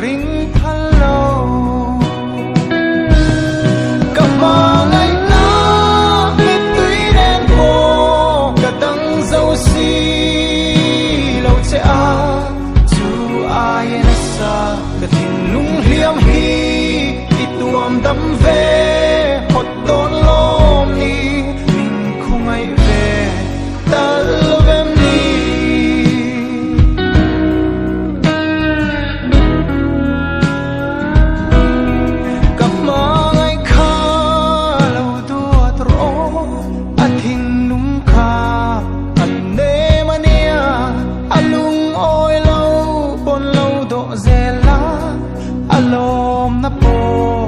ring thalo kama ngai na mi tui đen cô cả đắng dâu xi lâu che a chu ai na sa cả thình lung liam hi i tuam đam ve hot don lom ni min khung ai ve tal vem ni cặp mơ ngày kha lâu đua tro anh thình nung kha anh nê mania anh lung ôi lâu bon lâu độ dè la alom na po